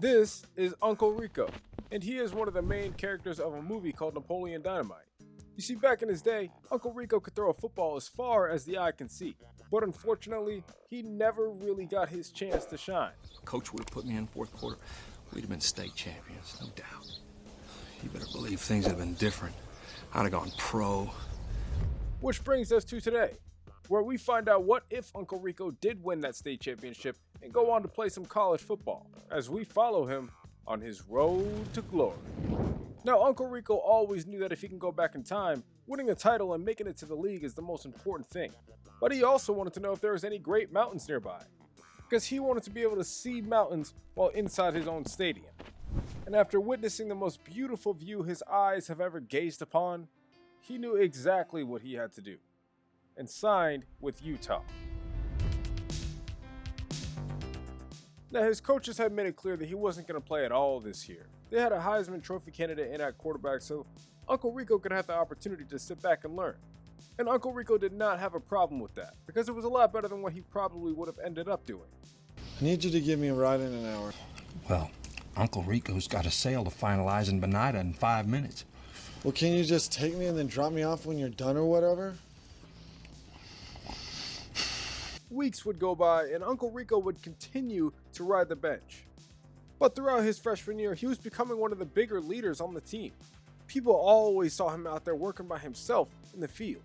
This is Uncle Rico, and he is one of the main characters of a movie called Napoleon Dynamite. You see, back in his day, Uncle Rico could throw a football as far as the eye can see, but unfortunately, he never really got his chance to shine. Coach would have put me in fourth quarter, we'd have been state champions, no doubt. You better believe things would have been different. I'd have gone pro. Which brings us to today, where we find out what if Uncle Rico did win that state championship and go on to play some college football, as we follow him on his road to glory. Now, Uncle Rico always knew that if he can go back in time, winning a title and making it to the league is the most important thing. But he also wanted to know if there was any great mountains nearby, because he wanted to be able to see mountains while inside his own stadium. And after witnessing the most beautiful view his eyes have ever gazed upon, he knew exactly what he had to do, and signed with Utah. Now, his coaches had made it clear that he wasn't going to play at all this year. They had a Heisman Trophy candidate in at quarterback, so Uncle Rico could have the opportunity to sit back and learn. And Uncle Rico did not have a problem with that, because it was a lot better than what he probably would have ended up doing. I need you to give me a ride in an hour. Well, Uncle Rico's got a sale to finalize in Benida in 5 minutes. Well, can you just take me and then drop me off when you're done or whatever? Weeks would go by, and Uncle Rico would continue to ride the bench. But throughout his freshman year, he was becoming one of the bigger leaders on the team. People always saw him out there working by himself in the field.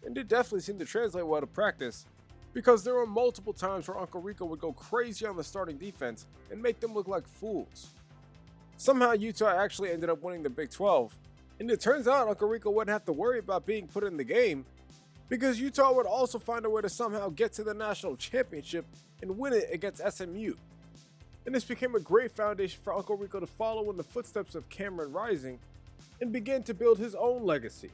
And it definitely seemed to translate well to practice, because there were multiple times where Uncle Rico would go crazy on the starting defense and make them look like fools. Somehow Utah actually ended up winning the Big 12, and it turns out Uncle Rico wouldn't have to worry about being put in the game, because Utah would also find a way to somehow get to the national championship and win it against SMU. And this became a great foundation for Uncle Rico to follow in the footsteps of Cameron Rising and begin to build his own legacy.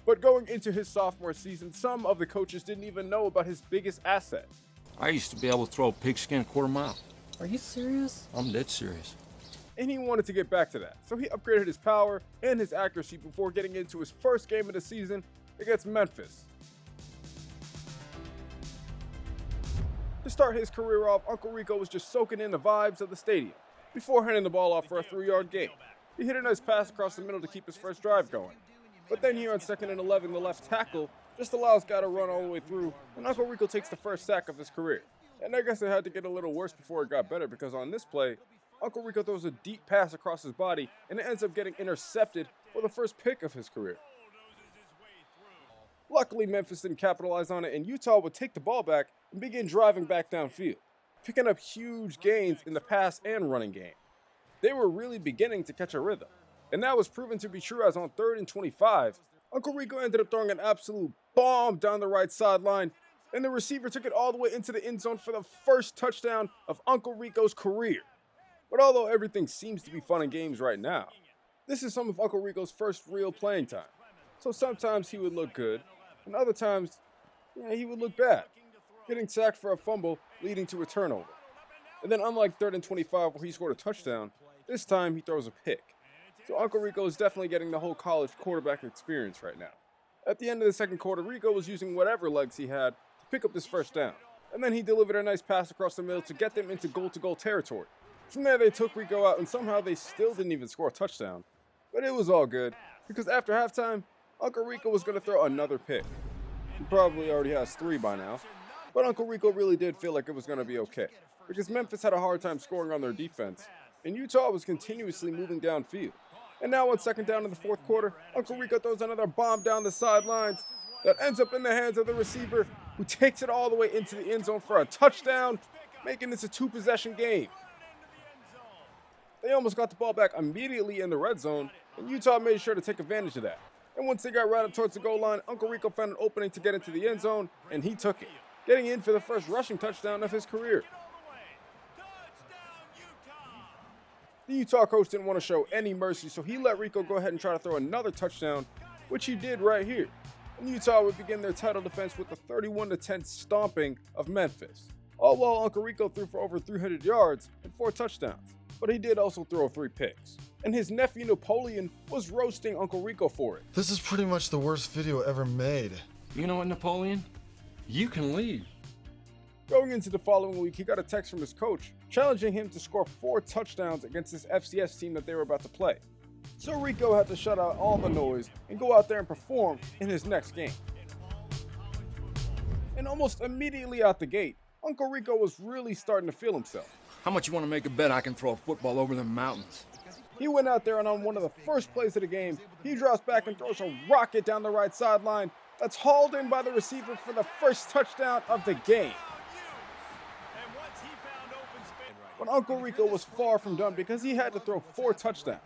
But going into his sophomore season, some of the coaches didn't even know about his biggest asset. I used to be able to throw a pigskin a quarter mile. Are you serious? I'm dead serious. And he wanted to get back to that, so he upgraded his power and his accuracy before getting into his first game of the season against Memphis. To start his career off, Uncle Rico was just soaking in the vibes of the stadium before handing the ball off for a 3-yard gain. He hit a nice pass across the middle to keep his first drive going. But then here on 2nd and 11, the left tackle just allows guy to run all the way through, and Uncle Rico takes the first sack of his career. And I guess it had to get a little worse before it got better, because on this play, Uncle Rico throws a deep pass across his body, and it ends up getting intercepted for the first pick of his career. Luckily, Memphis didn't capitalize on it, and Utah would take the ball back and begin driving back downfield, picking up huge gains in the pass and running game. They were really beginning to catch a rhythm, and that was proven to be true, as on 3rd and 25, Uncle Rico ended up throwing an absolute bomb down the right sideline, and the receiver took it all the way into the end zone for the first touchdown of Uncle Rico's career. But although everything seems to be fun and games right now, this is some of Uncle Rico's first real playing time. So sometimes he would look good, and other times, he would look bad, getting sacked for a fumble leading to a turnover. And then unlike 3rd and 25 where he scored a touchdown, this time he throws a pick. So Uncle Rico is definitely getting the whole college quarterback experience right now. At the end of the second quarter, Rico was using whatever legs he had to pick up this first down. And then he delivered a nice pass across the middle to get them into goal-to-goal territory. From there, they took Rico out, and somehow they still didn't even score a touchdown. But it was all good, because after halftime, Uncle Rico was going to throw another pick. He probably already has 3 by now. But Uncle Rico really did feel like it was going to be okay, because Memphis had a hard time scoring on their defense, and Utah was continuously moving downfield. And now on 2nd down in the 4th quarter, Uncle Rico throws another bomb down the sidelines that ends up in the hands of the receiver, who takes it all the way into the end zone for a touchdown, making this a 2-possession game. They almost got the ball back immediately in the red zone, and Utah made sure to take advantage of that. And once they got right up towards the goal line, Uncle Rico found an opening to get into the end zone, and he took it, getting in for the first rushing touchdown of his career. The Utah coach didn't want to show any mercy, so he let Rico go ahead and try to throw another touchdown, which he did right here. And Utah would begin their title defense with a 31-10 stomping of Memphis, all while Uncle Rico threw for over 300 yards and 4 touchdowns. But he did also throw 3 picks. And his nephew Napoleon was roasting Uncle Rico for it. This is pretty much the worst video ever made. You know what, Napoleon? You can leave. Going into the following week, he got a text from his coach challenging him to score 4 touchdowns against this FCS team that they were about to play. So Rico had to shut out all the noise and go out there and perform in his next game. And almost immediately out the gate, Uncle Rico was really starting to feel himself. How much you want to make a bet I can throw a football over the mountains? He went out there and on one of the first plays of the game, he drops back and throws a rocket down the right sideline that's hauled in by the receiver for the first touchdown of the game. But Uncle Rico was far from done because he had to throw 4 touchdowns.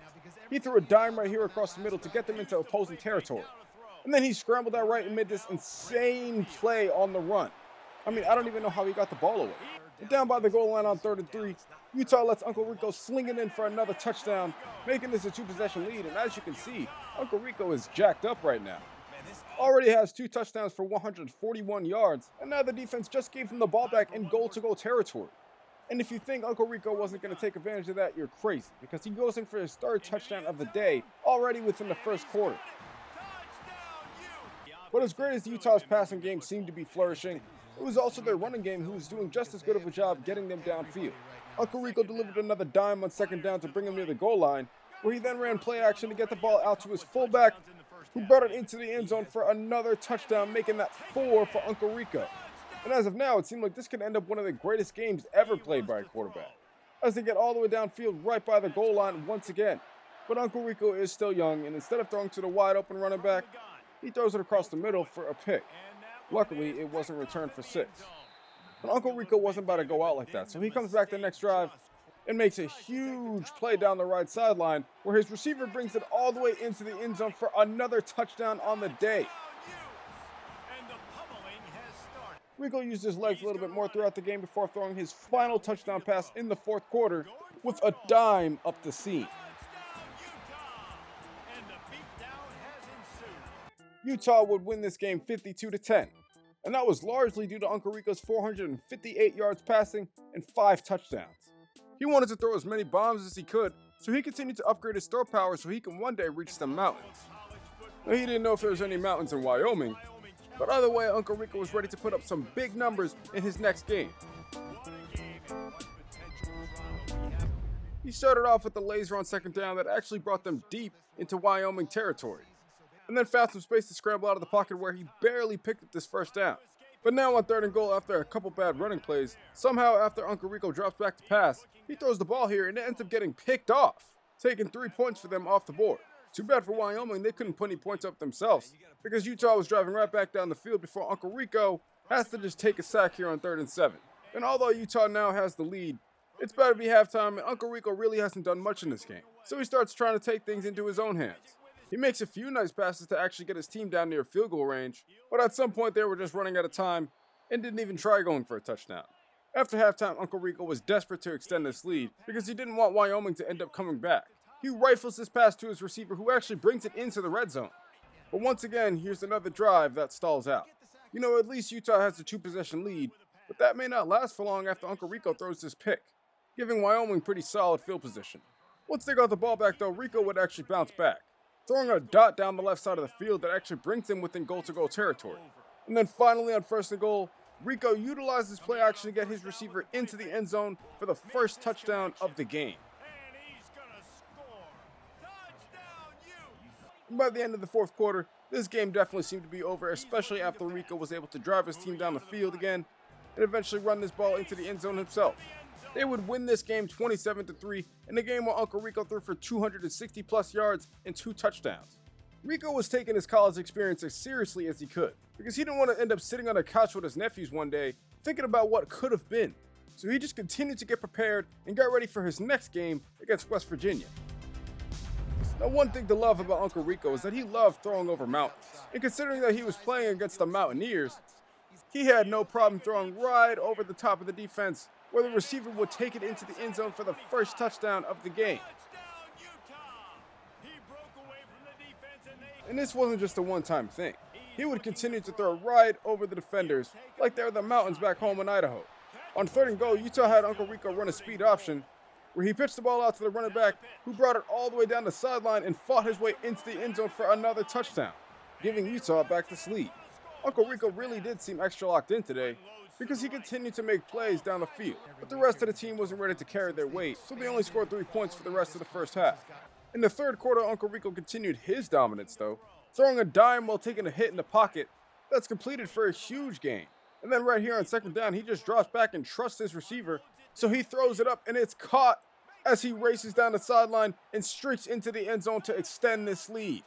He threw a dime right here across the middle to get them into opposing territory. And then he scrambled out right and made this insane play on the run. I mean, I don't even know how he got the ball away. And down by the goal line on 3rd and 3, Utah lets Uncle Rico sling it in for another touchdown, making this a 2-possession lead. And as you can see, Uncle Rico is jacked up right now. Already has 2 touchdowns for 141 yards, and now the defense just gave him the ball back in goal-to-goal territory. And if you think Uncle Rico wasn't going to take advantage of that, you're crazy, because he goes in for his 3rd touchdown of the day already within the first quarter. But as great as Utah's passing game seemed to be flourishing, it was also their running game who was doing just as good of a job getting them downfield. Uncle Rico delivered another dime on 2nd down to bring him near the goal line, where he then ran play action to get the ball out to his fullback, who brought it into the end zone for another touchdown, making that 4 for Uncle Rico. And as of now, it seemed like this could end up one of the greatest games ever played by a quarterback, as they get all the way downfield right by the goal line once again. But Uncle Rico is still young, and instead of throwing to the wide open running back, he throws it across the middle for a pick. Luckily, it wasn't returned for 6. But Uncle Rico wasn't about to go out like that, so he comes back the next drive and makes a huge play down the right sideline, where his receiver brings it all the way into the end zone for another touchdown on the day. Rico used his legs a little bit more throughout the game before throwing his final touchdown pass in the 4th quarter with a dime up the seam. Utah would win this game 52-10, and that was largely due to Uncle Rico's 458 yards passing and 5 touchdowns. He wanted to throw as many bombs as he could, so he continued to upgrade his throw power so he can one day reach the mountains. Now, he didn't know if there was any mountains in Wyoming, but either way, Uncle Rico was ready to put up some big numbers in his next game. He started off with a laser on 2nd down that actually brought them deep into Wyoming territory, and then found some space to scramble out of the pocket where he barely picked up this 1st down. But now on 3rd and goal, after a couple bad running plays, somehow after Uncle Rico drops back to pass, he throws the ball here and it ends up getting picked off, taking 3 points for them off the board. Too bad for Wyoming, they couldn't put any points up themselves, because Utah was driving right back down the field before Uncle Rico has to just take a sack here on 3rd and 7. And although Utah now has the lead, it's about to be halftime and Uncle Rico really hasn't done much in this game. So he starts trying to take things into his own hands. He makes a few nice passes to actually get his team down near field goal range, but at some point they were just running out of time and didn't even try going for a touchdown. After halftime, Uncle Rico was desperate to extend this lead because he didn't want Wyoming to end up coming back. He rifles this pass to his receiver, who actually brings it into the red zone. But once again, here's another drive that stalls out. You know, at least Utah has a 2-possession lead, but that may not last for long after Uncle Rico throws this pick, giving Wyoming pretty solid field position. Once they got the ball back though, Rico would actually bounce back, throwing a dot down the left side of the field that actually brings them within goal-to-goal territory. And then finally on 1st and goal, Rico utilizes play action to get his receiver into the end zone for the first touchdown of the game. And by the end of the 4th quarter, this game definitely seemed to be over, especially after Rico was able to drive his team down the field again and eventually run this ball into the end zone himself. They would win this game 27-3 in a game where Uncle Rico threw for 260 plus yards and 2 touchdowns. Rico was taking his college experience as seriously as he could, because he didn't want to end up sitting on a couch with his nephews one day thinking about what could have been. So he just continued to get prepared and got ready for his next game against West Virginia. Now, one thing to love about Uncle Rico is that he loved throwing over mountains. And considering that he was playing against the Mountaineers, he had no problem throwing right over the top of the defense, where the receiver would take it into the end zone for the first touchdown of the game. And this wasn't just a one-time thing. He would continue to throw right over the defenders like they're the mountains back home in Idaho. On 3rd and goal, Utah had Uncle Rico run a speed option, where he pitched the ball out to the running back, who brought it all the way down the sideline and fought his way into the end zone for another touchdown, giving Utah back this lead. Uncle Rico really did seem extra locked in today, because he continued to make plays down the field, but the rest of the team wasn't ready to carry their weight, so they only scored 3 points for the rest of the first half. In the third quarter, Uncle Rico continued his dominance though, throwing a dime while taking a hit in the pocket that's completed for a huge gain. And then right here on second down, he just drops back and trusts his receiver, so he throws it up and it's caught as he races down the sideline and streaks into the end zone to extend this lead.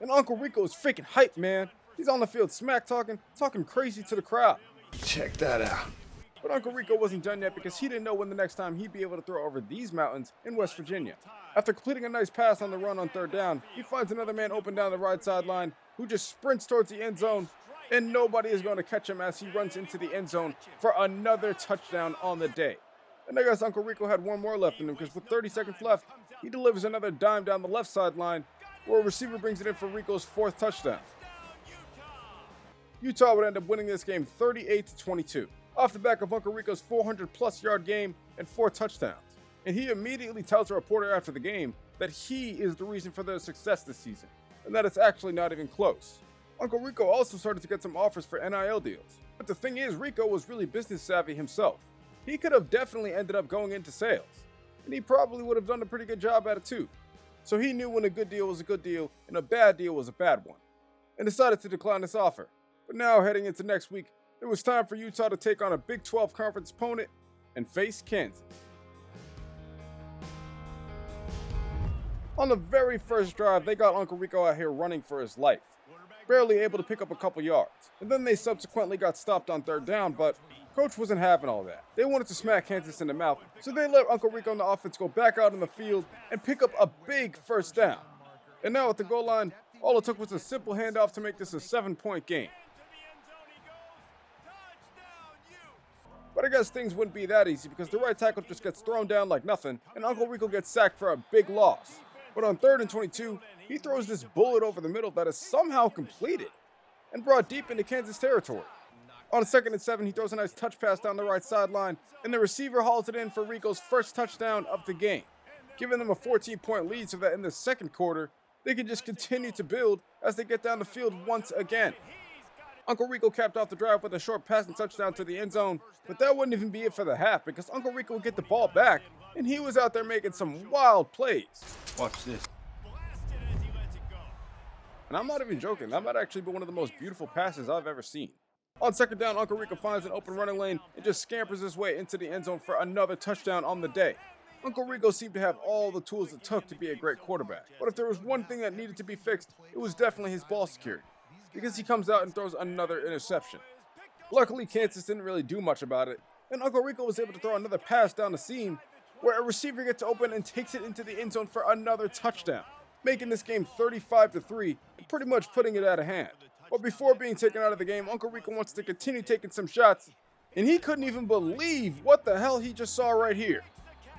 And Uncle Rico is freaking hyped, man. He's on the field smack talking crazy to the crowd. Check that out. But Uncle Rico wasn't done yet because he didn't know when the next time he'd be able to throw over these mountains in West Virginia. After completing a nice pass on the run on third down, he finds another man open down the right sideline who just sprints towards the end zone, and nobody is going to catch him as he runs into the end zone for another touchdown on the day. And I guess Uncle Rico had one more left in him because with 30 seconds left, he delivers another dime down the left sideline where a receiver brings it in for Rico's 4th touchdown. Utah would end up winning this game 38-22, off the back of Uncle Rico's 400-plus yard game and 4 touchdowns. And he immediately tells a reporter after the game that he is the reason for their success this season, and that it's actually not even close. Uncle Rico also started to get some offers for NIL deals. But the thing is, Rico was really business savvy himself. He could have definitely ended up going into sales, and he probably would have done a pretty good job at it too. So he knew when a good deal was a good deal and a bad deal was a bad one, and decided to decline this offer. But now, heading into next week, it was time for Utah to take on a Big 12 conference opponent and face Kansas. On the very first drive, they got Uncle Rico out here running for his life, barely able to pick up a couple yards. And then they subsequently got stopped on third down, but Coach wasn't having all that. They wanted to smack Kansas in the mouth, so they let Uncle Rico and the offense go back out on the field and pick up a big first down. And now at the goal line, all it took was a simple handoff to make this a 7-point game. But I guess things wouldn't be that easy because the right tackle just gets thrown down like nothing, and Uncle Rico gets sacked for a big loss. But on 3rd and 22, he throws this bullet over the middle that is somehow completed and brought deep into Kansas territory. On 2nd and 7, he throws a nice touch pass down the right sideline, and the receiver hauls it in for Rico's first touchdown of the game, giving them a 14-point lead so that in the second quarter, they can just continue to build as they get down the field once again. Uncle Rico capped off the drive with a short passing touchdown to the end zone, but that wouldn't even be it for the half because Uncle Rico would get the ball back, and he was out there making some wild plays. Watch this. And I'm not even joking, that might actually be one of the most beautiful passes I've ever seen. On second down, Uncle Rico finds an open running lane and just scampers his way into the end zone for another touchdown on the day. Uncle Rico seemed to have all the tools it took to be a great quarterback, but if there was one thing that needed to be fixed, it was definitely his ball security, because he comes out and throws another interception. Luckily, Kansas didn't really do much about it, and Uncle Rico was able to throw another pass down the seam where a receiver gets open and takes it into the end zone for another touchdown, making this game 35-3 and pretty much putting it out of hand. But before being taken out of the game, Uncle Rico wants to continue taking some shots, and he couldn't even believe what the hell he just saw right here.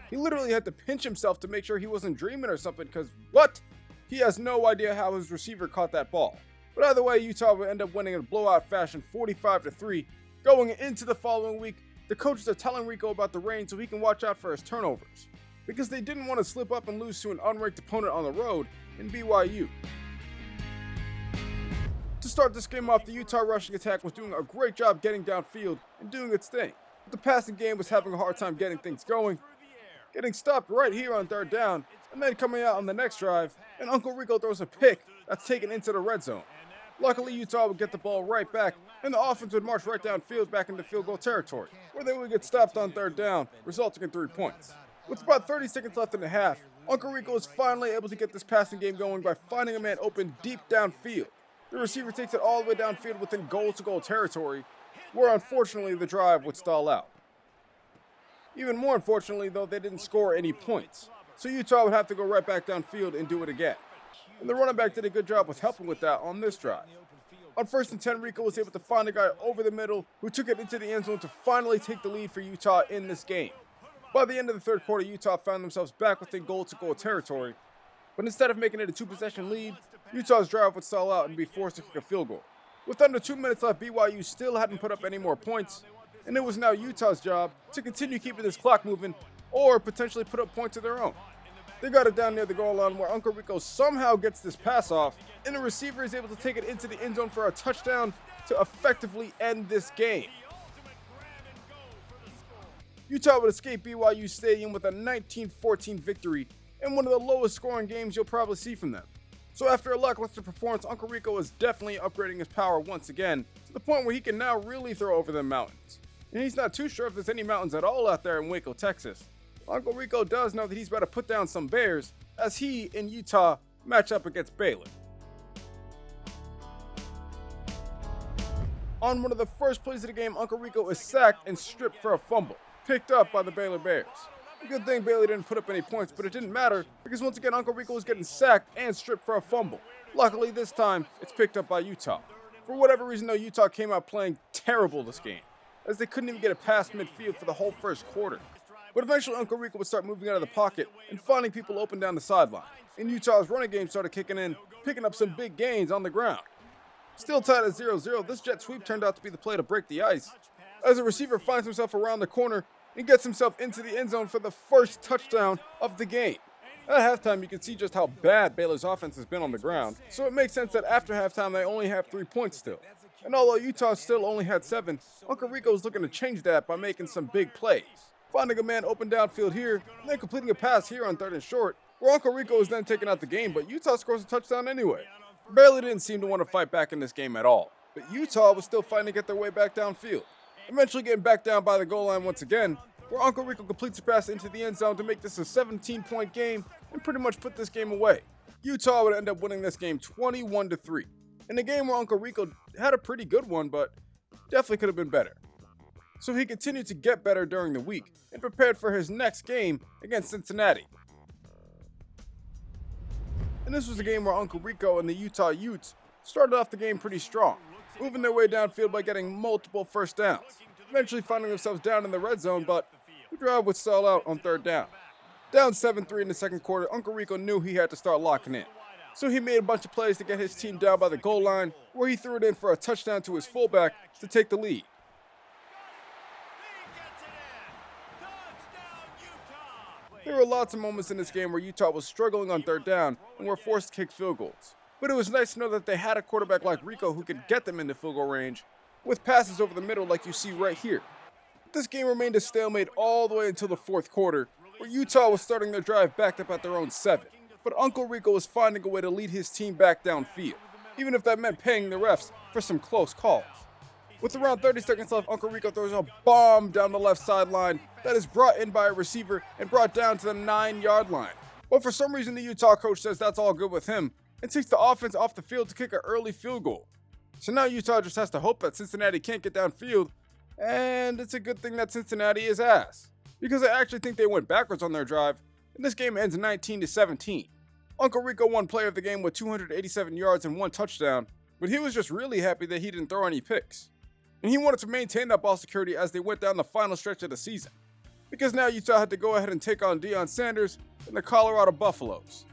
He literally had to pinch himself to make sure he wasn't dreaming or something, because what? He has no idea how his receiver caught that ball. But either way, Utah would end up winning in blowout fashion 45-3. Going into the following week, the coaches are telling Rico about the rain so he can watch out for his turnovers, because they didn't want to slip up and lose to an unranked opponent on the road in BYU. To start this game off, the Utah rushing attack was doing a great job getting downfield and doing its thing. But the passing game was having a hard time getting things going, getting stopped right here on third down, and then coming out on the next drive, and Uncle Rico throws a pick that's taken into the red zone. Luckily, Utah would get the ball right back, and the offense would march right downfield back into field goal territory, where they would get stopped on third down, resulting in 3 points. With about 30 seconds left in the half, Uncle Rico was finally able to get this passing game going by finding a man open deep downfield. The receiver takes it all the way downfield within goal-to-goal territory, where unfortunately the drive would stall out. Even more unfortunately, though, they didn't score any points, so Utah would have to go right back downfield and do it again. And the running back did a good job with helping with that on this drive. On 1st and 10, Rico was able to find a guy over the middle who took it into the end zone to finally take the lead for Utah in this game. By the end of the third quarter, Utah found themselves back within goal-to-goal territory, but instead of making it a 2-possession lead, Utah's drive would stall out and be forced to kick a field goal. With under 2 minutes left, BYU still hadn't put up any more points, and it was now Utah's job to continue keeping this clock moving or potentially put up points of their own. They got it down near the goal line where Uncle Rico somehow gets this pass off, and the receiver is able to take it into the end zone for a touchdown to effectively end this game. Utah would escape BYU Stadium with a 19-14 victory in one of the lowest scoring games you'll probably see from them. So after a lackluster performance, Uncle Rico is definitely upgrading his power once again, to the point where he can now really throw over the mountains. And he's not too sure if there's any mountains at all out there in Waco, Texas. Uncle Rico does know that he's about to put down some Bears as he and Utah match up against Baylor. On one of the first plays of the game, Uncle Rico is sacked and stripped for a fumble, picked up by the Baylor Bears. A good thing Baylor didn't put up any points, but it didn't matter because once again Uncle Rico was getting sacked and stripped for a fumble. Luckily this time, it's picked up by Utah. For whatever reason though, Utah came out playing terrible this game, as they couldn't even get it past midfield for the whole first quarter. But eventually Uncle Rico would start moving out of the pocket and finding people open down the sideline. And Utah's running game started kicking in, picking up some big gains on the ground. Still tied at 0-0, this jet sweep turned out to be the play to break the ice, as a receiver finds himself around the corner and gets himself into the end zone for the first touchdown of the game. At halftime, you can see just how bad Baylor's offense has been on the ground, so it makes sense that after halftime they only have 3 points still. And although Utah still only had 7, Uncle Rico is looking to change that by making some big plays, finding a man open downfield here, and then completing a pass here on 3rd and short, where Uncle Rico is then taking out the game, but Utah scores a touchdown anyway. Baylor didn't seem to want to fight back in this game at all, but Utah was still fighting to get their way back downfield, eventually getting back down by the goal line once again, where Uncle Rico completes a pass into the end zone to make this a 17-point game and pretty much put this game away. Utah would end up winning this game 21-3, in a game where Uncle Rico had a pretty good one, but definitely could have been better. So he continued to get better during the week and prepared for his next game against Cincinnati. And this was a game where Uncle Rico and the Utah Utes started off the game pretty strong, moving their way downfield by getting multiple first downs, eventually finding themselves down in the red zone, but the drive would stall out on 3rd down. Down 7-3 in the second quarter, Uncle Rico knew he had to start locking in. So he made a bunch of plays to get his team down by the goal line, where he threw it in for a touchdown to his fullback to take the lead. There were lots of moments in this game where Utah was struggling on 3rd down and were forced to kick field goals. But it was nice to know that they had a quarterback like Rico who could get them into field goal range with passes over the middle like you see right here. This game remained a stalemate all the way until the 4th quarter, where Utah was starting their drive backed up at their own 7. But Uncle Rico was finding a way to lead his team back downfield, even if that meant paying the refs for some close calls. With around 30 seconds left, Uncle Rico throws a bomb down the left sideline that is brought in by a receiver and brought down to the 9-yard line. But for some reason, the Utah coach says that's all good with him and takes the offense off the field to kick an early field goal. So now Utah just has to hope that Cincinnati can't get downfield, and it's a good thing that Cincinnati is ass, because I actually think they went backwards on their drive, and this game ends 19-17. Uncle Rico won player of the game with 287 yards and 1 touchdown, but he was just really happy that he didn't throw any picks. And he wanted to maintain that ball security as they went down the final stretch of the season, because now Utah had to go ahead and take on Deion Sanders and the Colorado Buffaloes.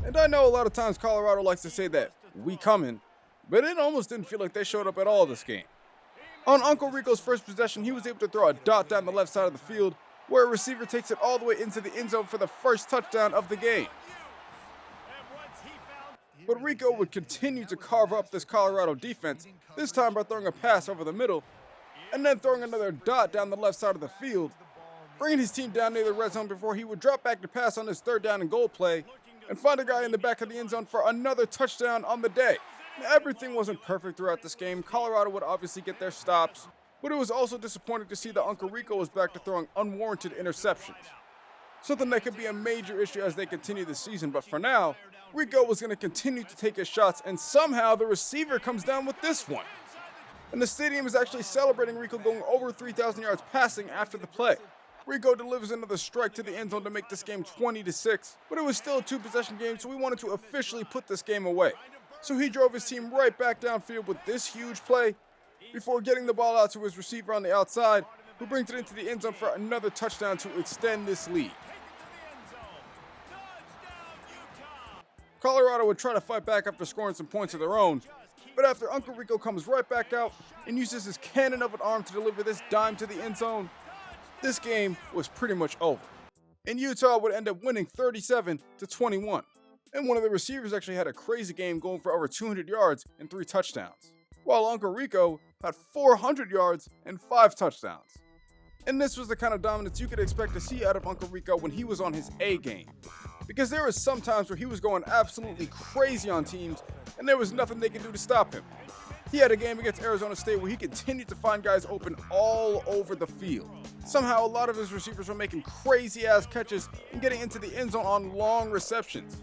And I know a lot of times Colorado likes to say that we coming, but it almost didn't feel like they showed up at all this game. On Uncle Rico's first possession, he was able to throw a dot down the left side of the field, where a receiver takes it all the way into the end zone for the first touchdown of the game. But Rico would continue to carve up this Colorado defense, this time by throwing a pass over the middle, and then throwing another dot down the left side of the field, bringing his team down near the red zone before he would drop back to pass on his 3rd down and goal play, and find a guy in the back of the end zone for another touchdown on the day. Now, everything wasn't perfect throughout this game. Colorado would obviously get their stops, but it was also disappointing to see that Uncle Rico was back to throwing unwarranted interceptions. Something that could be a major issue as they continue the season, but for now, Rico was going to continue to take his shots, and somehow the receiver comes down with this one. And the stadium is actually celebrating Rico going over 3,000 yards passing after the play. Rico delivers another strike to the end zone to make this game 20-6, but it was still a 2-possession game, so we wanted to officially put this game away. So he drove his team right back downfield with this huge play before getting the ball out to his receiver on the outside, who brings it into the end zone for another touchdown to extend this lead. Colorado would try to fight back after scoring some points of their own, but after Uncle Rico comes right back out and uses his cannon of an arm to deliver this dime to the end zone, this game was pretty much over. And Utah would end up winning 37-21. And one of the receivers actually had a crazy game going for over 200 yards and 3 touchdowns, while Uncle Rico had 400 yards and 5 touchdowns. And this was the kind of dominance you could expect to see out of Uncle Rico when he was on his A game. Because there was some times where he was going absolutely crazy on teams, and there was nothing they could do to stop him. He had a game against Arizona State where he continued to find guys open all over the field. Somehow, a lot of his receivers were making crazy-ass catches and getting into the end zone on long receptions.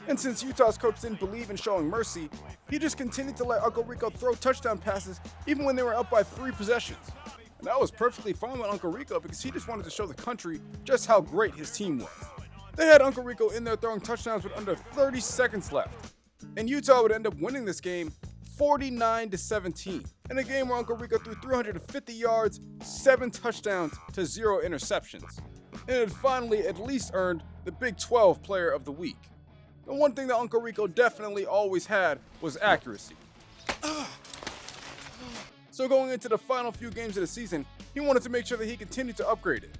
And since Utah's coach didn't believe in showing mercy, he just continued to let Uncle Rico throw touchdown passes even when they were up by 3 possessions. And that was perfectly fine with Uncle Rico because he just wanted to show the country just how great his team was. They had Uncle Rico in there throwing touchdowns with under 30 seconds left. And Utah would end up winning this game 49-17, in a game where Uncle Rico threw 350 yards, 7 touchdowns to 0 interceptions. And it finally at least earned the Big 12 Player of the Week. The one thing that Uncle Rico definitely always had was accuracy. So going into the final few games of the season, he wanted to make sure that he continued to upgrade it.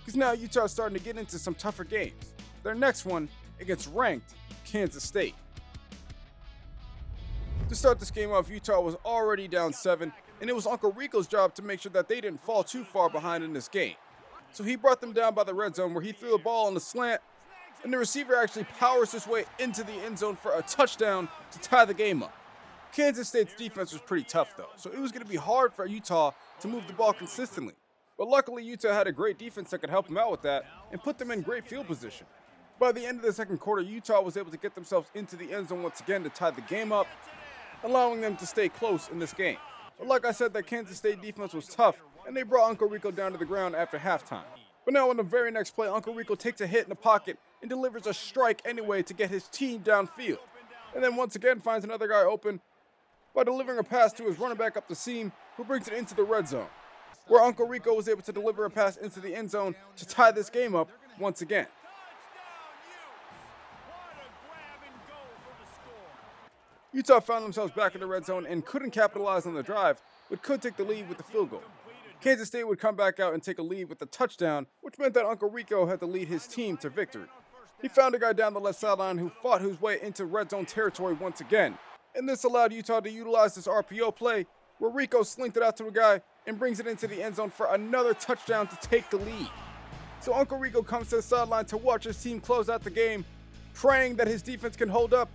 Because now Utah is starting to get into some tougher games. Their next one against ranked Kansas State. To start this game off, Utah was already down 7, and it was Uncle Rico's job to make sure that they didn't fall too far behind in this game. So he brought them down by the red zone where he threw the ball on the slant, and the receiver actually powers his way into the end zone for a touchdown to tie the game up. Kansas State's defense was pretty tough though, so it was going to be hard for Utah to move the ball consistently. But luckily Utah had a great defense that could help them out with that and put them in great field position. By the end of the second quarter, Utah was able to get themselves into the end zone once again to tie the game up, allowing them to stay close in this game. But like I said, that Kansas State defense was tough, and they brought Uncle Rico down to the ground after halftime. But now on the very next play, Uncle Rico takes a hit in the pocket and delivers a strike anyway to get his team downfield. And then once again finds another guy open by delivering a pass to his running back up the seam, who brings it into the red zone, where Uncle Rico was able to deliver a pass into the end zone to tie this game up once again. Utah found themselves back in the red zone and couldn't capitalize on the drive, but could take the lead with the field goal. Kansas State would come back out and take a lead with a touchdown, which meant that Uncle Rico had to lead his team to victory. He found a guy down the left sideline who fought his way into red zone territory once again, and this allowed Utah to utilize this RPO play where Rico slinked it out to a guy and brings it into the end zone for another touchdown to take the lead. So Uncle Rico comes to the sideline to watch his team close out the game, praying that his defense can hold up,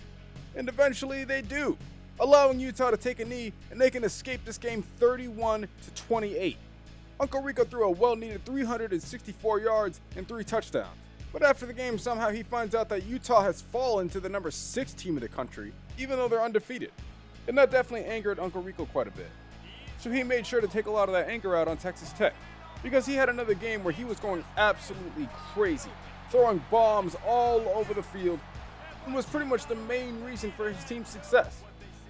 and eventually they do, allowing Utah to take a knee and they can escape this game 31-28. Uncle Rico threw a well-needed 364 yards and 3 touchdowns. But after the game, somehow he finds out that Utah has fallen to the number 6 team in the country, even though they're undefeated. And that definitely angered Uncle Rico quite a bit. So he made sure to take a lot of that anger out on Texas Tech, because he had another game where he was going absolutely crazy, throwing bombs all over the field, and was pretty much the main reason for his team's success.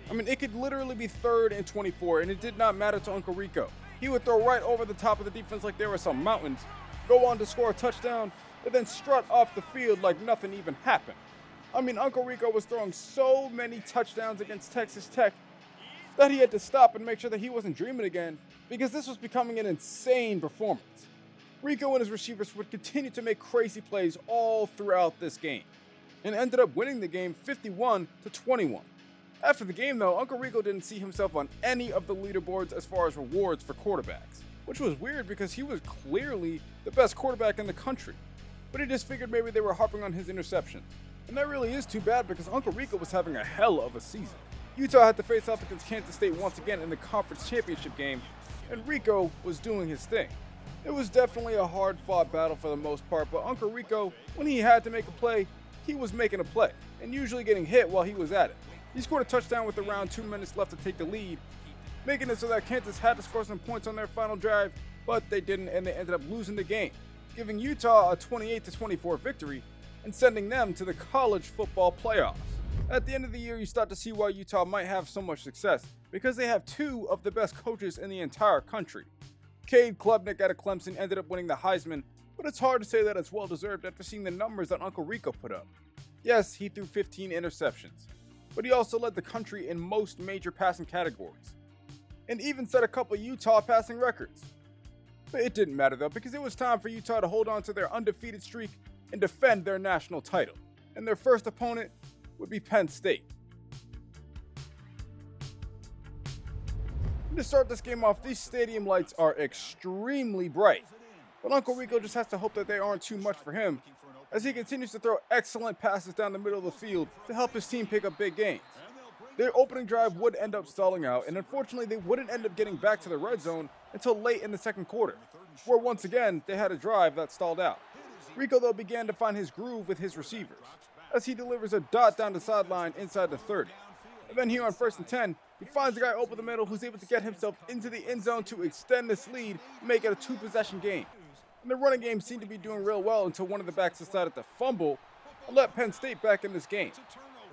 I mean, it could literally be 3rd and 24, and it did not matter to Uncle Rico. He would throw right over the top of the defense like there were some mountains, go on to score a touchdown, and then strut off the field like nothing even happened. I mean, Uncle Rico was throwing so many touchdowns against Texas Tech that he had to stop and make sure that he wasn't dreaming again, because this was becoming an insane performance. Rico and his receivers would continue to make crazy plays all throughout this game, and ended up winning the game 51-21. After the game though, Uncle Rico didn't see himself on any of the leaderboards as far as rewards for quarterbacks, which was weird because he was clearly the best quarterback in the country. But he just figured maybe they were harping on his interception. And that really is too bad because Uncle Rico was having a hell of a season. Utah had to face off against Kansas State once again in the conference championship game, and Rico was doing his thing. It was definitely a hard-fought battle for the most part, but Uncle Rico, when he had to make a play, he was making a play, and usually getting hit while he was at it. He scored a touchdown with around 2 minutes left to take the lead, making it so that Kansas had to score some points on their final drive, but they didn't, and they ended up losing the game, giving Utah a 28-24 victory and sending them to the college football playoffs. At the end of the year, you start to see why Utah might have so much success, because they have 2 of the best coaches in the entire country. Cade Klubnik out of Clemson ended up winning the Heisman, but it's hard to say that it's well-deserved after seeing the numbers that Uncle Rico put up. Yes, he threw 15 interceptions, but he also led the country in most major passing categories, and even set a couple Utah passing records. But it didn't matter though, because it was time for Utah to hold on to their undefeated streak and defend their national title, and their first opponent would be Penn State. And to start this game off, these stadium lights are extremely bright. But Uncle Rico just has to hope that they aren't too much for him, as he continues to throw excellent passes down the middle of the field to help his team pick up big gains. Their opening drive would end up stalling out, and unfortunately they wouldn't end up getting back to the red zone until late in the second quarter, where once again they had a drive that stalled out. Rico though began to find his groove with his receivers, as he delivers a dot down the sideline inside the 30. And then here on 1st and 10, he finds a guy open the middle who's able to get himself into the end zone to extend this lead and make it a 2-possession game. And the running game seemed to be doing real well until one of the backs decided to fumble and let Penn State back in this game.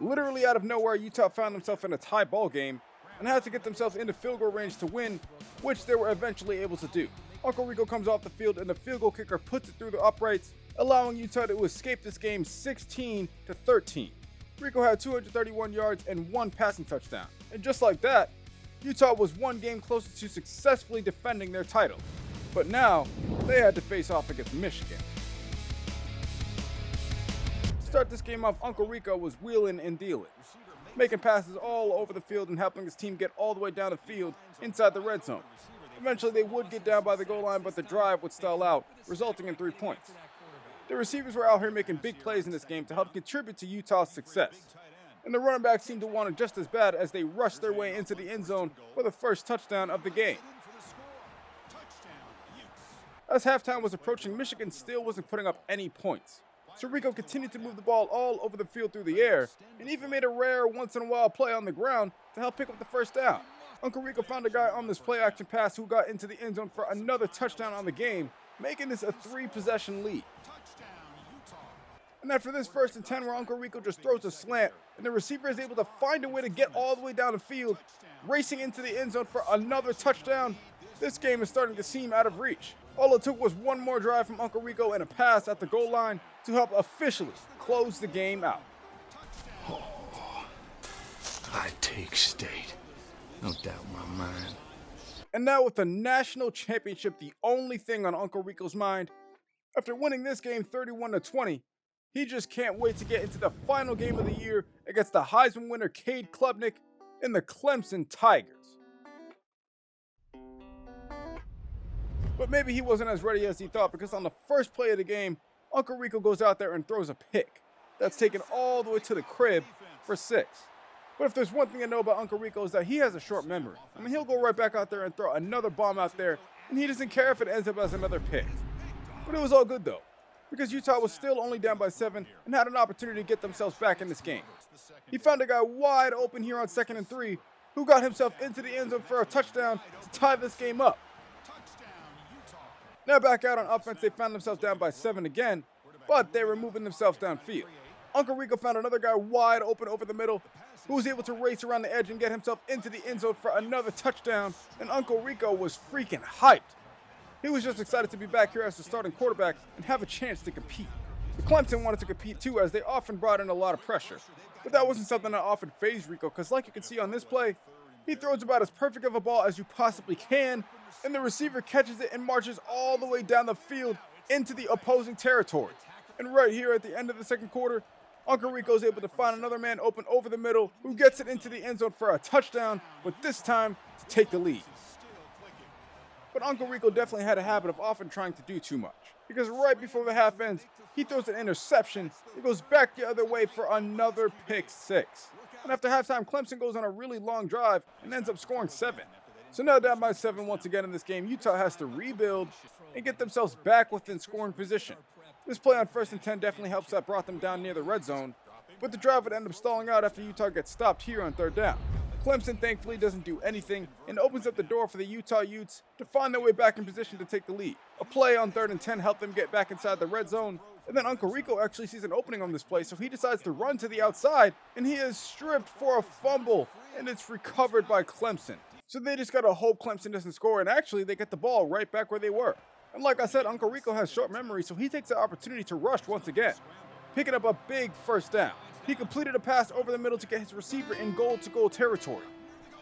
Literally out of nowhere, Utah found themselves in a tie ball game and had to get themselves into field goal range to win, which they were eventually able to do. Uncle Rico comes off the field and the field goal kicker puts it through the uprights, allowing Utah to escape this game 16-13. Rico had 231 yards and 1 passing touchdown. And just like that, Utah was one game closer to successfully defending their title. But now, they had to face off against Michigan. To start this game off, Uncle Rico was wheeling and dealing, making passes all over the field and helping his team get all the way down the field inside the red zone. Eventually, they would get down by the goal line, but the drive would stall out, resulting in 3 points. The receivers were out here making big plays in this game to help contribute to Utah's success. And the running backs seemed to want it just as bad as they rushed their way into the end zone for the first touchdown of the game. As halftime was approaching, Michigan still wasn't putting up any points. So Rico continued to move the ball all over the field through the air, and even made a rare once-in-a-while play on the ground to help pick up the first down. Uncle Rico found a guy on this play-action pass who got into the end zone for another touchdown on the game, making this a 3-possession lead. And after this 1st and 10 where Uncle Rico just throws a slant, and the receiver is able to find a way to get all the way down the field, racing into the end zone for another touchdown, this game is starting to seem out of reach. All it took was one more drive from Uncle Rico and a pass at the goal line to help officially close the game out. Oh, I take state. No doubt in my mind. And now with the national championship the only thing on Uncle Rico's mind, after winning this game 31-20, he just can't wait to get into the final game of the year against the Heisman winner Cade Klubnik and the Clemson Tigers. But maybe he wasn't as ready as he thought, because on the first play of the game, Uncle Rico goes out there and throws a pick that's taken all the way to the crib for 6. But if there's one thing I know about Uncle Rico is that he has a short memory. I mean, he'll go right back out there and throw another bomb out there, and he doesn't care if it ends up as another pick. But it was all good though, because Utah was still only down by 7 and had an opportunity to get themselves back in this game. He found a guy wide open here on 2nd and 3, who got himself into the end zone for a touchdown to tie this game up. Now back out on offense, they found themselves down by 7 again, but they were moving themselves downfield. Uncle Rico found another guy wide open over the middle, who was able to race around the edge and get himself into the end zone for another touchdown, and Uncle Rico was freaking hyped. He was just excited to be back here as the starting quarterback and have a chance to compete. The Clemson wanted to compete too, as they often brought in a lot of pressure, but that wasn't something that often fazed Rico, because like you can see on this play, he throws about as perfect of a ball as you possibly can, and the receiver catches it and marches all the way down the field into the opposing territory. And right here at the end of the second quarter, Uncle Rico is able to find another man open over the middle who gets it into the end zone for a touchdown, but this time to take the lead. But Uncle Rico definitely had a habit of often trying to do too much, because right before the half ends, he throws an interception. It goes back the other way for another pick 6. And after halftime, Clemson goes on a really long drive and ends up scoring 7. So now down by 7 once again in this game, Utah has to rebuild and get themselves back within scoring position. This play on 1st and 10 definitely helps that brought them down near the red zone, but the drive would end up stalling out after Utah gets stopped here on 3rd down. Clemson thankfully doesn't do anything and opens up the door for the Utah Utes to find their way back in position to take the lead. A play on 3rd and 10 helped them get back inside the red zone, and then Uncle Rico actually sees an opening on this play, so he decides to run to the outside, and he is stripped for a fumble, and it's recovered by Clemson. So they just gotta hope Clemson doesn't score, and actually they get the ball right back where they were. And like I said, Uncle Rico has short memory, so he takes the opportunity to rush once again, picking up a big first down. He completed a pass over the middle to get his receiver in goal-to-goal territory.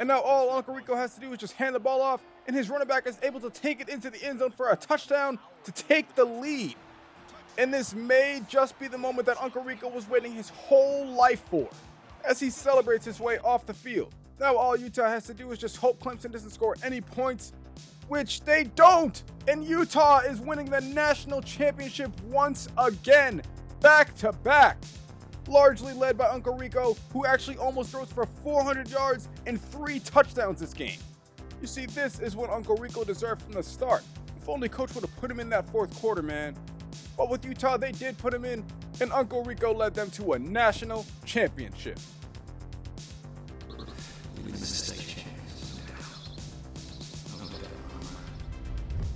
And now all Uncle Rico has to do is just hand the ball off, and his running back is able to take it into the end zone for a touchdown to take the lead. And this may just be the moment that Uncle Rico was waiting his whole life for, as he celebrates his way off the field. Now all Utah has to do is just hope Clemson doesn't score any points, which they don't. And Utah is winning the national championship once again, back to back. Largely led by Uncle Rico, who actually almost throws for 400 yards and 3 touchdowns this game. You see, this is what Uncle Rico deserved from the start. If only coach would have put him in that fourth quarter, man. But with Utah, they did put him in, and Uncle Rico led them to a national championship.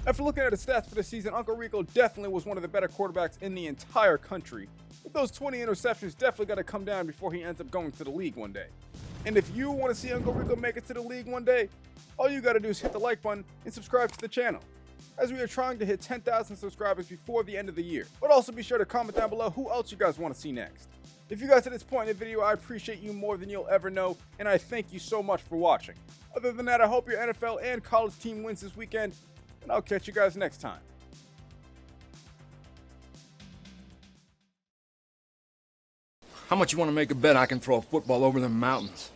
After looking at his stats for the season, Uncle Rico definitely was one of the better quarterbacks in the entire country. But those 20 interceptions definitely got to come down before he ends up going to the league one day. And if you want to see Uncle Rico make it to the league one day, all you got to do is hit the like button and subscribe to the channel, as we are trying to hit 10,000 subscribers before the end of the year. But also be sure to comment down below who else you guys want to see next. If you got to this point in the video, I appreciate you more than you'll ever know, and I thank you so much for watching. Other than that, I hope your NFL and college team wins this weekend, and I'll catch you guys next time. How much you want to make a bet I can throw a football over the mountains?